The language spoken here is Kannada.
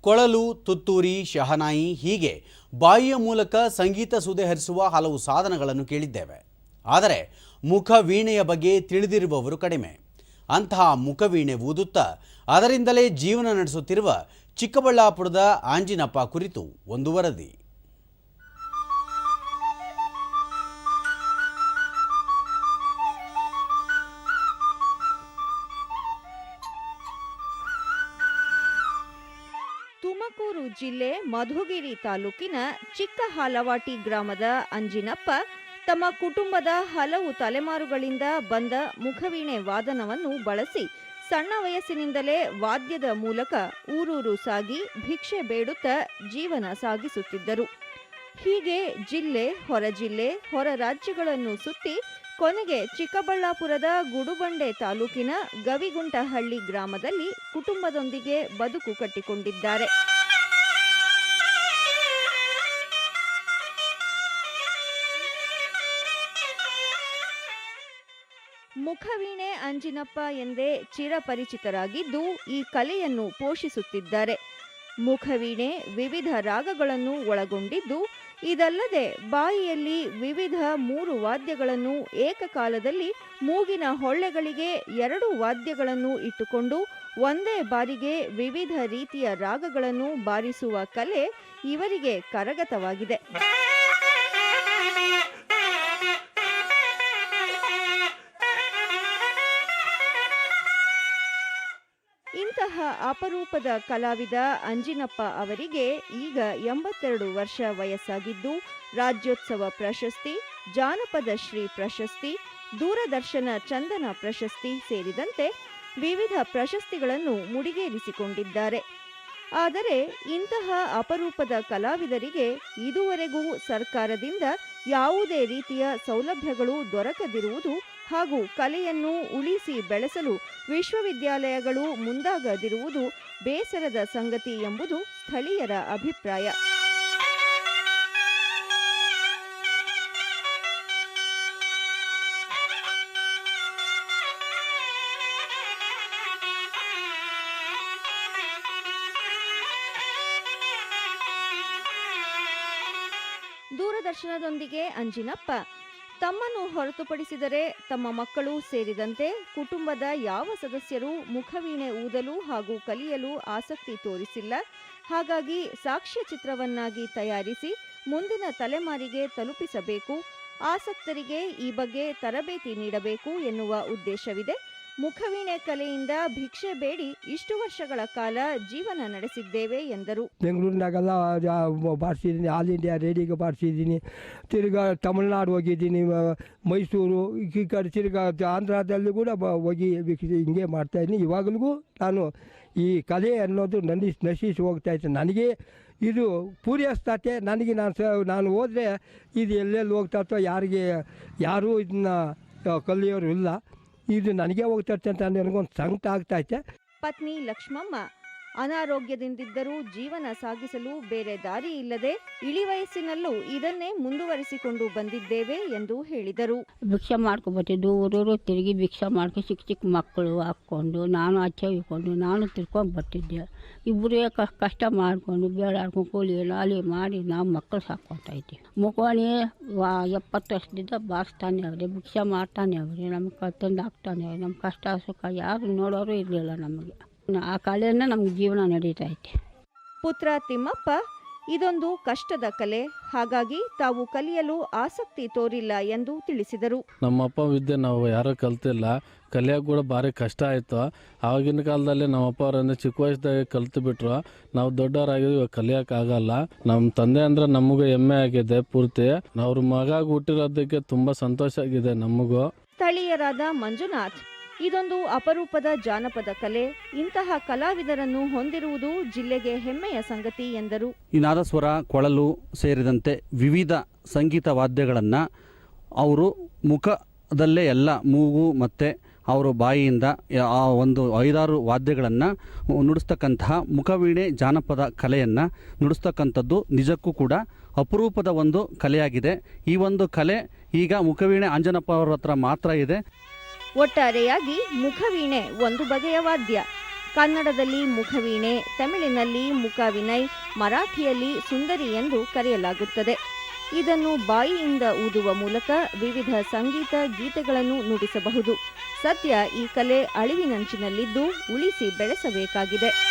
ಕೊಳಲು, ತುತ್ತೂರಿ, ಶಹನಾಯಿ ಹೀಗೆ ಬಾಯಿಯ ಮೂಲಕ ಸಂಗೀತ ಸುದೆ ಹರಿಸುವ ಹಲವು ಸಾಧನಗಳನ್ನು ಕೇಳಿದ್ದೇವೆ. ಆದರೆ ಮುಖವೀಣೆಯ ಬಗ್ಗೆ ತಿಳಿದಿರುವವರು ಕಡಿಮೆ. ಅಂತಹ ಮುಖವೀಣೆ ಊದುತ್ತಾ ಅದರಿಂದಲೇ ಜೀವನ ನಡೆಸುತ್ತಿರುವ ಚಿಕ್ಕಬಳ್ಳಾಪುರದ ಆಂಜಿನಪ್ಪ ಕುರಿತು ಒಂದು ವರದಿ. ತುಮಕೂರು ಜಿಲ್ಲೆ ಮಧುಗಿರಿ ತಾಲೂಕಿನ ಚಿಕ್ಕ ಹಾಲವಾಟಿ ಗ್ರಾಮದ ಅಂಜಿನಪ್ಪ ತಮ್ಮ ಕುಟುಂಬದ ಹಲವು ತಲೆಮಾರುಗಳಿಂದ ಬಂದ ಮುಖವೀಣೆ ವಾದನವನ್ನು ಬಳಸಿ ಸಣ್ಣ ವಯಸ್ಸಿನಿಂದಲೇ ವಾದ್ಯದ ಮೂಲಕ ಊರೂರು ಸಾಗಿ ಭಿಕ್ಷೆ ಬೇಡುತ್ತಾ ಜೀವನ ಸಾಗಿಸುತ್ತಿದ್ದರು. ಹೀಗೆ ಜಿಲ್ಲೆ, ಹೊರ ಜಿಲ್ಲೆ, ಹೊರ ರಾಜ್ಯಗಳನ್ನು ಸುತ್ತಿ ಕೊನೆಗೆ ಚಿಕ್ಕಬಳ್ಳಾಪುರದ ಗುಡುಬಂಡೆ ತಾಲೂಕಿನ ಗವಿಗುಂಟಹಳ್ಳಿ ಗ್ರಾಮದಲ್ಲಿ ಕುಟುಂಬದೊಂದಿಗೆ ಬದುಕು ಕಟ್ಟಿಕೊಂಡಿದ್ದಾರೆ. ಮುಖವೀಣೆ ಅಂಜಿನಪ್ಪ ಎಂದೇ ಚಿರಪರಿಚಿತರಾಗಿದ್ದು ಈ ಕಲೆಯನ್ನು ಪೋಷಿಸುತ್ತಿದ್ದಾರೆ. ಮುಖವೀಣೆ ವಿವಿಧ ರಾಗಗಳನ್ನು ಒಳಗೊಂಡಿದ್ದು, ಇದಲ್ಲದೆ ಬಾಯಿಯಲ್ಲಿ ವಿವಿಧ 3 ವಾದ್ಯಗಳನ್ನು ಏಕಕಾಲದಲ್ಲಿ ಮೂಗಿನ ಹೊಳ್ಳೆಗಳಿಗೆ 2 ವಾದ್ಯಗಳನ್ನು ಇಟ್ಟುಕೊಂಡು ಒಂದೇ ಬಾರಿಗೆ ವಿವಿಧ ರೀತಿಯ ರಾಗಗಳನ್ನು ಬಾರಿಸುವ ಕಲೆ ಇವರಿಗೆ ಕರಗತವಾಗಿದೆ. ಇಂತಹ ಅಪರೂಪದ ಕಲಾವಿದ ಅಂಜಿನಪ್ಪ ಅವರಿಗೆ ಈಗ 82 ವರ್ಷ ವಯಸ್ಸಾಗಿದ್ದು, ರಾಜ್ಯೋತ್ಸವ ಪ್ರಶಸ್ತಿ, ಜಾನಪದ ಶ್ರೀ ಪ್ರಶಸ್ತಿ, ದೂರದರ್ಶನ ಚಂದನ ಪ್ರಶಸ್ತಿ ಸೇರಿದಂತೆ ವಿವಿಧ ಪ್ರಶಸ್ತಿಗಳನ್ನು ಮುಡಿಗೇರಿಸಿಕೊಂಡಿದ್ದಾರೆ. ಆದರೆ ಇಂತಹ ಅಪರೂಪದ ಕಲಾವಿದರಿಗೆ ಇದುವರೆಗೂ ಸರ್ಕಾರದಿಂದ ಯಾವುದೇ ರೀತಿಯ ಸೌಲಭ್ಯಗಳು ದೊರಕದಿರುವುದು ಹಾಗೂ ಕಲೆಯನ್ನು ಉಳಿಸಿ ಬೆಳೆಸಲು ವಿಶ್ವವಿದ್ಯಾಲಯಗಳು ಮುಂದಾಗದಿರುವುದು ಬೇಸರದ ಸಂಗತಿ ಎಂಬುದು ಸ್ಥಳೀಯರ ಅಭಿಪ್ರಾಯ. ದೂರದರ್ಶನದೊಂದಿಗೆ ಅಂಜಿನಪ್ಪ ತಮ್ಮನ್ನು ಹೊರತುಪಡಿಸಿದರೆ ತಮ್ಮ ಮಕ್ಕಳು ಸೇರಿದಂತೆ ಕುಟುಂಬದ ಯಾವ ಸದಸ್ಯರು ಮುಖವೀಣೆ ಊದಲು ಹಾಗೂ ಕಲಿಯಲು ಆಸಕ್ತಿ ತೋರಿಸಿಲ್ಲ. ಹಾಗಾಗಿ ಸಾಕ್ಷ್ಯಚಿತ್ರವನ್ನಾಗಿ ತಯಾರಿಸಿ ಮುಂದಿನ ತಲೆಮಾರಿಗೆ ತಲುಪಿಸಬೇಕು, ಆಸಕ್ತರಿಗೆ ಈ ಬಗ್ಗೆ ತರಬೇತಿ ನೀಡಬೇಕು ಎನ್ನುವ ಉದ್ದೇಶವಿದೆ. ಮುಖವೀಣೆ ಕಲೆಯಿಂದ ಭಿಕ್ಷೆ ಬೇಡಿ ಇಷ್ಟು ವರ್ಷಗಳ ಕಾಲ ಜೀವನ ನಡೆಸಿದ್ದೇವೆ ಎಂದರು. ಬೆಂಗಳೂರಿನಾಗೆಲ್ಲ ಬಾರಿಸಿದ್ದೀನಿ, ಆಲ್ ಇಂಡಿಯಾ ರೇಡಿಯೋಗೆ ಬಾರಿಸಿದ್ದೀನಿ, ತಿರ್ಗಾ ತಮಿಳ್ನಾಡು ಹೋಗಿದ್ದೀನಿ, ಮೈಸೂರು, ಈ ಕಡೆ ತಿರ್ಗಾ ಆಂಧ್ರದಲ್ಲಿ ಕೂಡ ಹೋಗಿ ಹಿಂಗೆ ಮಾಡ್ತಾಯಿದ್ದೀನಿ. ಇವಾಗಲೂ ನಾನು ಈ ಕಲೆ ಅನ್ನೋದು ನಶಿಸಿ ಹೋಗ್ತಾಯಿತ್ತು. ನನಗೆ ಇದು ಪೂರೈಸ್ತತೆ. ನನಗೆ ನಾನು ಹೋದರೆ ಇದು ಎಲ್ಲೆಲ್ಲಿ ಹೋಗ್ತಾಯಿತ್ತೋ ಯಾರೂ ಇದನ್ನ ಕಲಿಯೋರು ಇಲ್ಲ. ಇದು ನನಗೆ ಹೋಗ್ತೈತೆ ಅಂತ ನನಗೊಂದು ಸಂಕಟ ಆಗ್ತೈತೆ. ಪತ್ನಿ ಲಕ್ಷ್ಮಮ್ಮ ಅನಾರೋಗ್ಯದಿಂದಿದ್ದರೂ ಜೀವನ ಸಾಗಿಸಲು ಬೇರೆ ದಾರಿ ಇಲ್ಲದೆ ಇಳಿ ವಯಸ್ಸಿನಲ್ಲೂ ಇದನ್ನೇ ಮುಂದುವರಿಸಿಕೊಂಡು ಬಂದಿದ್ದೇವೆ ಎಂದು ಹೇಳಿದರು. ಭಿಕ್ಷೆ ಮಾಡ್ಕೊಬರ್ತಿದ್ದು, ಊರೂರು ತಿರುಗಿ ಭಿಕ್ಷೆ ಮಾಡ್ಕೊ ಚಿಕ್ಕ ಮಕ್ಕಳು ಹಾಕ್ಕೊಂಡು ನಾನು ಆಚೆ ಇಟ್ಕೊಂಡು ನಾನು ತಿರ್ಕೊಂಡು ಬರ್ತಿದ್ದೆ. ಇಬ್ಬರೇ ಕಷ್ಟ ಮಾಡಿಕೊಂಡು ಬೇಡಾಡ್ಕೊಂಡು ಕೂಲಿ ನಾಲಿ ಮಾಡಿ ನಾವು ಮಕ್ಕಳು ಸಾಕ್ಕೊತಾ ಇದ್ದೀವಿ. ಮುಖವಾಣಿ 70 ವರ್ಷದಿಂದ ಬಾರಿಸ್ತಾನೆ ಅವ್ರೆ, ಭಿಕ್ಷೆ ಮಾಡ್ತಾನೆ ಅವ್ರೆ, ನಮ್ಗೆ ತಂದು ಹಾಕ್ತಾನೆ. ನಮ್ಮ ಕಷ್ಟ ಸುಖ ಯಾರು ನೋಡೋರು ಇರಲಿಲ್ಲ ನಮಗೆ. ಆ ಕಲೆಯಿಂದ ನಮ್ಗೆ ಜೀವನ ನಡೀತಾ ಐತೆ. ಪುತ್ರ ತಿಮ್ಮಪ್ಪ ಇದೊಂದು ಕಷ್ಟದ ಕಲೆ, ಹಾಗಾಗಿ ತಾವು ಕಲಿಯಲು ಆಸಕ್ತಿ ತೋರಿಲ್ಲ ಎಂದು ತಿಳಿಸಿದರು. ನಮ್ಮಪ್ಪ ವಿದ್ಯೆ ನಾವು ಯಾರೂ ಕಲ್ತಿಲ್ಲ, ಕಲಿಯೋಕೆ ಕೂಡ ಭಾರಿ ಕಷ್ಟ ಆಯಿತು. ಆವಾಗಿನ ಕಾಲದಲ್ಲಿ ನಮ್ಮಪ್ಪ ಅವರನ್ನು ಚಿಕ್ಕ ವಯಸ್ಸದಾಗೆ ಕಲ್ತು ಬಿಟ್ರು. ನಾವು ದೊಡ್ಡವರಾಗಿದ್ವಿ, ಇವಾಗ ಕಲಿಯೋಕ್ಕಾಗಲ್ಲ. ನಮ್ಮ ತಂದೆ ಅಂದರೆ ನಮಗೂ ಹೆಮ್ಮೆ ಆಗಿದೆ ಪೂರ್ತಿ. ಅವ್ರ ಮಗ ಹುಟ್ಟಿರೋದಕ್ಕೆ ತುಂಬ ಸಂತೋಷ ಆಗಿದೆ ನಮಗೂ. ಸ್ಥಳೀಯರಾದ ಮಂಜುನಾಥ್ ಇದೊಂದು ಅಪರೂಪದ ಜಾನಪದ ಕಲೆ, ಇಂತಹ ಕಲಾವಿದರನ್ನು ಹೊಂದಿರುವುದು ಜಿಲ್ಲೆಗೆ ಹೆಮ್ಮೆಯ ಸಂಗತಿ ಎಂದರು. ಈ ನಾದಸ್ವರ, ಕೊಳಲು ಸೇರಿದಂತೆ ವಿವಿಧ ಸಂಗೀತ ವಾದ್ಯಗಳನ್ನು ಅವರು ಮುಖದಲ್ಲೇ ಎಲ್ಲ ಮೂಗು ಮತ್ತು ಅವರು ಬಾಯಿಯಿಂದ ಆ ಒಂದು 5-6 ವಾದ್ಯಗಳನ್ನು ನುಡಿಸ್ತಕ್ಕಂತಹ ಮುಖವೀಣೆ ಜಾನಪದ ಕಲೆಯನ್ನು ನುಡಿಸ್ತಕ್ಕಂಥದ್ದು ನಿಜಕ್ಕೂ ಕೂಡ ಅಪರೂಪದ ಒಂದು ಕಲೆಯಾಗಿದೆ. ಈ ಒಂದು ಕಲೆ ಈಗ ಮುಖವೀಣೆ ಅಂಜನಪ್ಪ ಅವರ ಹತ್ರ ಮಾತ್ರ ಇದೆ. ಒಟ್ಟಾರೆಯಾಗಿ ಮುಖವೀಣೆ ಒಂದು ಬಗೆಯ ವಾದ್ಯ. ಕನ್ನಡದಲ್ಲಿ ಮುಖವೀಣೆ, ತಮಿಳಿನಲ್ಲಿ ಮುಖವಿನೈ, ಮರಾಠಿಯಲ್ಲಿ ಸುಂದರಿ ಎಂದು ಕರೆಯಲಾಗುತ್ತದೆ. ಇದನ್ನು ಬಾಯಿಯಿಂದ ಊದುವ ಮೂಲಕ ವಿವಿಧ ಸಂಗೀತ ಗೀತೆಗಳನ್ನು ನುಡಿಸಬಹುದು. ಸದ್ಯ ಈ ಕಲೆ ಅಳಿವಿನಂಚಿನಲ್ಲಿದ್ದು ಉಳಿಸಿ ಬೆಳೆಸಬೇಕಾಗಿದೆ.